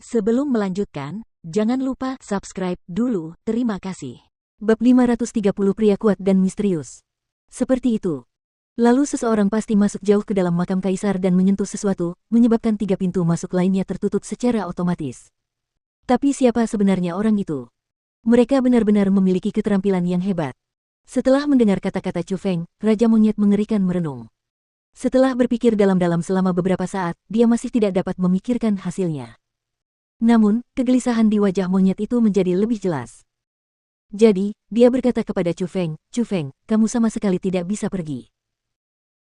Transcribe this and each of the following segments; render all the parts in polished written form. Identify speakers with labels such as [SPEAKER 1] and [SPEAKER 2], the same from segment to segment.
[SPEAKER 1] Sebelum melanjutkan, jangan lupa subscribe dulu, terima kasih.
[SPEAKER 2] Bab 530 Pria Kuat dan Misterius. Seperti itu. Lalu seseorang pasti masuk jauh ke dalam makam kaisar dan menyentuh sesuatu, menyebabkan 3 pintu masuk lainnya tertutup secara otomatis. Tapi siapa sebenarnya orang itu? Mereka benar-benar memiliki keterampilan yang hebat. Setelah mendengar kata-kata Chu Feng, Raja Monyet mengerikan merenung. Setelah berpikir dalam-dalam selama beberapa saat, dia masih tidak dapat memikirkan hasilnya. Namun, kegelisahan di wajah monyet itu menjadi lebih jelas. Jadi, dia berkata kepada Chu Feng, "Chu Feng, kamu sama sekali tidak bisa pergi."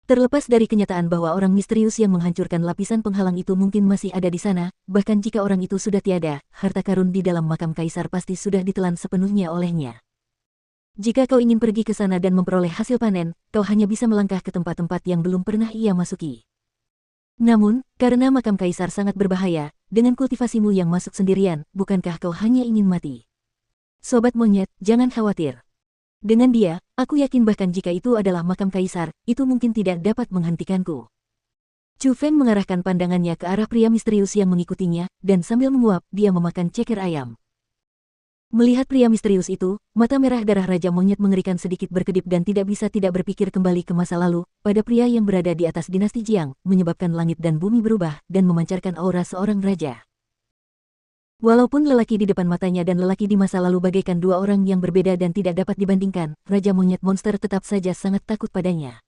[SPEAKER 2] Terlepas dari kenyataan bahwa orang misterius yang menghancurkan lapisan penghalang itu mungkin masih ada di sana, bahkan jika orang itu sudah tiada, harta karun di dalam makam kaisar pasti sudah ditelan sepenuhnya olehnya. Jika kau ingin pergi ke sana dan memperoleh hasil panen, kau hanya bisa melangkah ke tempat-tempat yang belum pernah ia masuki. Namun, karena makam kaisar sangat berbahaya, dengan kultivasimu yang masuk sendirian, bukankah kau hanya ingin mati? Sobat monyet, jangan khawatir. Dengan dia, aku yakin bahkan jika itu adalah makam kaisar, itu mungkin tidak dapat menghentikanku. Chu Feng mengarahkan pandangannya ke arah pria misterius yang mengikutinya, dan sambil menguap, dia memakan ceker ayam. Melihat pria misterius itu, mata merah darah Raja Monyet mengerikan sedikit berkedip dan tidak bisa tidak berpikir kembali ke masa lalu, pada pria yang berada di atas dinasti Jiang, menyebabkan langit dan bumi berubah, dan memancarkan aura seorang raja. Walaupun lelaki di depan matanya dan lelaki di masa lalu bagaikan dua orang yang berbeda dan tidak dapat dibandingkan, Raja Monyet monster tetap saja sangat takut padanya.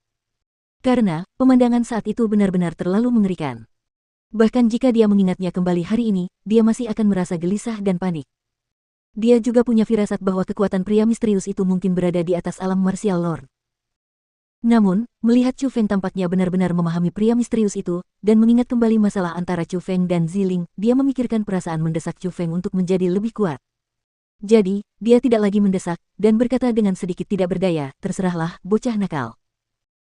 [SPEAKER 2] Karena, pemandangan saat itu benar-benar terlalu mengerikan. Bahkan jika dia mengingatnya kembali hari ini, dia masih akan merasa gelisah dan panik. Dia juga punya firasat bahwa kekuatan pria misterius itu mungkin berada di atas alam martial lord. Namun, melihat Chu Feng tampaknya benar-benar memahami pria misterius itu, dan mengingat kembali masalah antara Chu Feng dan Ziling, dia memikirkan perasaan mendesak Chu Feng untuk menjadi lebih kuat. Jadi, dia tidak lagi mendesak, dan berkata dengan sedikit tidak berdaya, "Terserahlah, bocah nakal.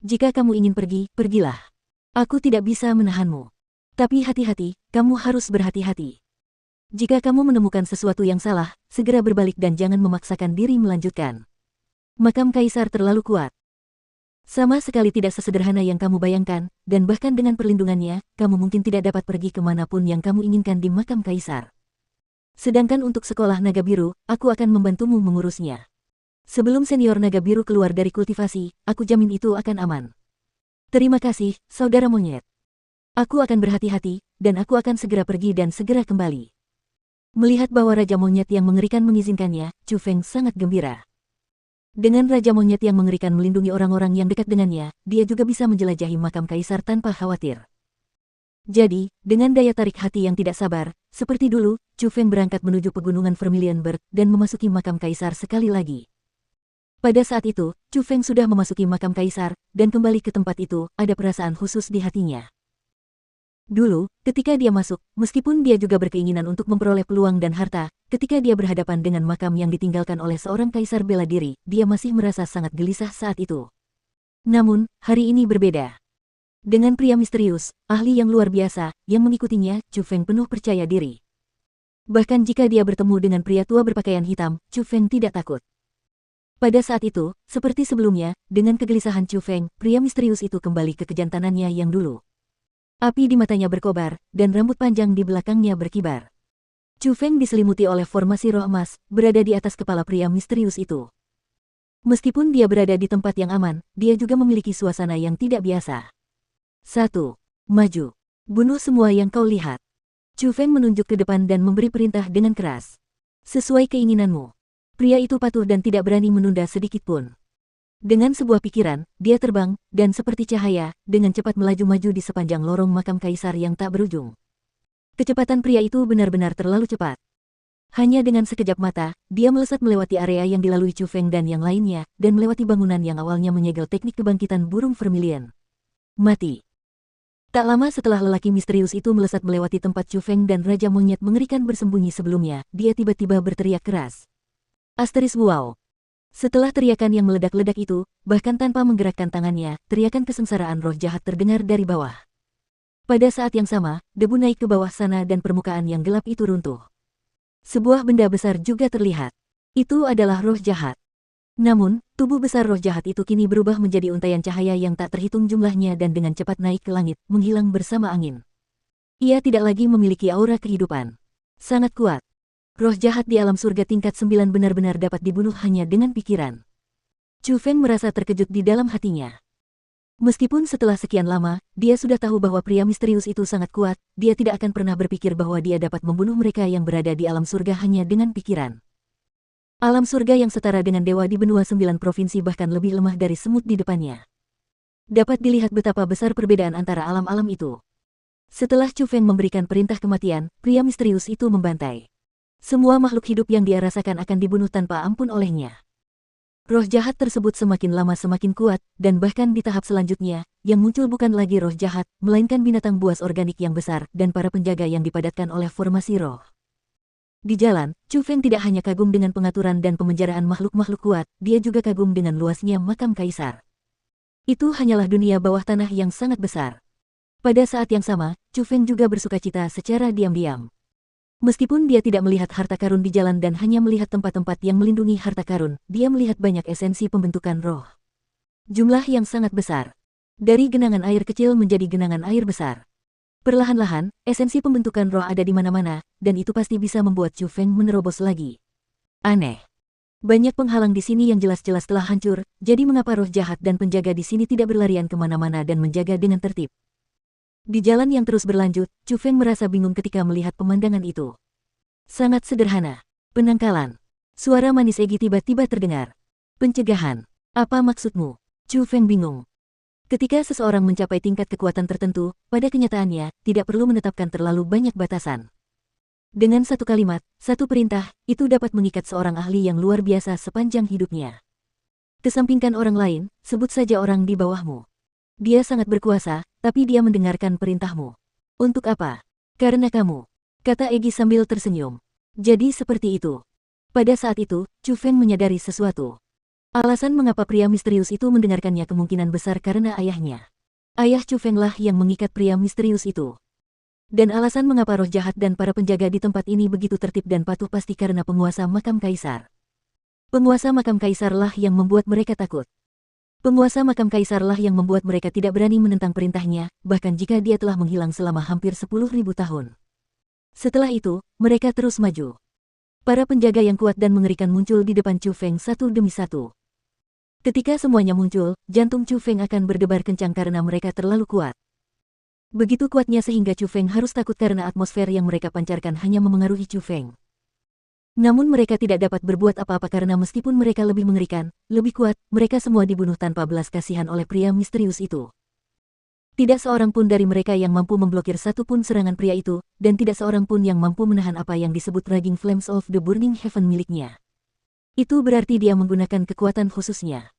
[SPEAKER 2] Jika kamu ingin pergi, pergilah. Aku tidak bisa menahanmu. Tapi hati-hati, kamu harus berhati-hati. Jika kamu menemukan sesuatu yang salah, segera berbalik dan jangan memaksakan diri melanjutkan. Makam kaisar terlalu kuat. Sama sekali tidak sesederhana yang kamu bayangkan, dan bahkan dengan perlindungannya, kamu mungkin tidak dapat pergi kemanapun yang kamu inginkan di makam kaisar. Sedangkan untuk sekolah naga biru, aku akan membantumu mengurusnya. Sebelum senior naga biru keluar dari kultivasi, aku jamin itu akan aman. Terima kasih, saudara monyet. Aku akan berhati-hati, dan aku akan segera pergi dan segera kembali." Melihat bahwa Raja Monyet yang mengerikan mengizinkannya, Chu Feng sangat gembira. Dengan Raja Monyet yang mengerikan melindungi orang-orang yang dekat dengannya, dia juga bisa menjelajahi makam kaisar tanpa khawatir. Jadi, dengan daya tarik hati yang tidak sabar, seperti dulu, Chu Feng berangkat menuju pegunungan Vermilion Bird dan memasuki makam kaisar sekali lagi. Pada saat itu, Chu Feng sudah memasuki makam kaisar, dan kembali ke tempat itu, ada perasaan khusus di hatinya. Dulu, ketika dia masuk, meskipun dia juga berkeinginan untuk memperoleh peluang dan harta, ketika dia berhadapan dengan makam yang ditinggalkan oleh seorang kaisar bela diri, dia masih merasa sangat gelisah saat itu. Namun, hari ini berbeda. Dengan pria misterius, ahli yang luar biasa, yang mengikutinya, Chu Feng penuh percaya diri. Bahkan jika dia bertemu dengan pria tua berpakaian hitam, Chu Feng tidak takut. Pada saat itu, seperti sebelumnya, dengan kegelisahan Chu Feng, pria misterius itu kembali ke kejantanannya yang dulu. Api di matanya berkobar, dan rambut panjang di belakangnya berkibar. Chu Feng diselimuti oleh formasi roh emas, berada di atas kepala pria misterius itu. Meskipun dia berada di tempat yang aman, dia juga memiliki suasana yang tidak biasa. 1. Maju. Bunuh semua yang kau lihat. Chu Feng menunjuk ke depan dan memberi perintah dengan keras. Sesuai keinginanmu. Pria itu patuh dan tidak berani menunda sedikit pun. Dengan sebuah pikiran, dia terbang, dan seperti cahaya, dengan cepat melaju-maju di sepanjang lorong makam kaisar yang tak berujung. Kecepatan pria itu benar-benar terlalu cepat. Hanya dengan sekejap mata, dia melesat melewati area yang dilalui Chu Feng dan yang lainnya, dan melewati bangunan yang awalnya menyegel teknik kebangkitan burung Vermilion. Mati. Tak lama setelah lelaki misterius itu melesat melewati tempat Chu Feng dan Raja Monyet mengerikan bersembunyi sebelumnya, dia tiba-tiba berteriak keras. Asteris wow! Setelah teriakan yang meledak-ledak itu, bahkan tanpa menggerakkan tangannya, teriakan kesengsaraan roh jahat terdengar dari bawah. Pada saat yang sama, debu naik ke bawah sana dan permukaan yang gelap itu runtuh. Sebuah benda besar juga terlihat. Itu adalah roh jahat. Namun, tubuh besar roh jahat itu kini berubah menjadi untaian cahaya yang tak terhitung jumlahnya dan dengan cepat naik ke langit, menghilang bersama angin. Ia tidak lagi memiliki aura kehidupan. Sangat kuat. Roh jahat di alam surga tingkat 9 benar-benar dapat dibunuh hanya dengan pikiran. Chu Feng merasa terkejut di dalam hatinya. Meskipun setelah sekian lama, dia sudah tahu bahwa pria misterius itu sangat kuat, dia tidak akan pernah berpikir bahwa dia dapat membunuh mereka yang berada di alam surga hanya dengan pikiran. Alam surga yang setara dengan dewa di benua 9 provinsi bahkan lebih lemah dari semut di depannya. Dapat dilihat betapa besar perbedaan antara alam-alam itu. Setelah Chu Feng memberikan perintah kematian, pria misterius itu membantai. Semua makhluk hidup yang dia rasakan akan dibunuh tanpa ampun olehnya. Roh jahat tersebut semakin lama semakin kuat, dan bahkan di tahap selanjutnya, yang muncul bukan lagi roh jahat, melainkan binatang buas organik yang besar dan para penjaga yang dipadatkan oleh formasi roh. Di jalan, Chu Feng tidak hanya kagum dengan pengaturan dan pemenjaraan makhluk-makhluk kuat, dia juga kagum dengan luasnya makam kaisar. Itu hanyalah dunia bawah tanah yang sangat besar. Pada saat yang sama, Chu Feng juga bersukacita secara diam-diam. Meskipun dia tidak melihat harta karun di jalan dan hanya melihat tempat-tempat yang melindungi harta karun, dia melihat banyak esensi pembentukan roh. Jumlah yang sangat besar. Dari genangan air kecil menjadi genangan air besar. Perlahan-lahan, esensi pembentukan roh ada di mana-mana, dan itu pasti bisa membuat Chu Feng menerobos lagi. Aneh. Banyak penghalang di sini yang jelas-jelas telah hancur, jadi mengapa roh jahat dan penjaga di sini tidak berlarian kemana-mana dan menjaga dengan tertib? Di jalan yang terus berlanjut, Chu Feng merasa bingung ketika melihat pemandangan itu. Sangat sederhana. Penangkalan. Suara manis Egi tiba-tiba terdengar. Pencegahan. Apa maksudmu? Chu Feng bingung. Ketika seseorang mencapai tingkat kekuatan tertentu, pada kenyataannya, tidak perlu menetapkan terlalu banyak batasan. Dengan satu kalimat, satu perintah, itu dapat mengikat seorang ahli yang luar biasa sepanjang hidupnya. Kesampingkan orang lain, sebut saja orang di bawahmu. Dia sangat berkuasa, tapi dia mendengarkan perintahmu. Untuk apa? Karena kamu, kata Egi sambil tersenyum. Jadi seperti itu. Pada saat itu, Chu Feng menyadari sesuatu. Alasan mengapa pria misterius itu mendengarkannya kemungkinan besar karena ayahnya. Ayah Chu Feng lah yang mengikat pria misterius itu. Dan alasan mengapa roh jahat dan para penjaga di tempat ini begitu tertib dan patuh pasti karena penguasa makam kaisar. Penguasa makam kaisar lah yang membuat mereka takut. Penguasa makam kaisar lah yang membuat mereka tidak berani menentang perintahnya, bahkan jika dia telah menghilang selama hampir 10.000 tahun. Setelah itu, mereka terus maju. Para penjaga yang kuat dan mengerikan muncul di depan Chu Feng satu demi satu. Ketika semuanya muncul, jantung Chu Feng akan berdebar kencang karena mereka terlalu kuat. Begitu kuatnya sehingga Chu Feng harus takut karena atmosfer yang mereka pancarkan hanya memengaruhi Chu Feng. Namun mereka tidak dapat berbuat apa-apa karena meskipun mereka lebih mengerikan, lebih kuat, mereka semua dibunuh tanpa belas kasihan oleh pria misterius itu. Tidak seorang pun dari mereka yang mampu memblokir satu pun serangan pria itu, dan tidak seorang pun yang mampu menahan apa yang disebut Raging Flames of the Burning Heaven miliknya. Itu berarti dia menggunakan kekuatan khususnya.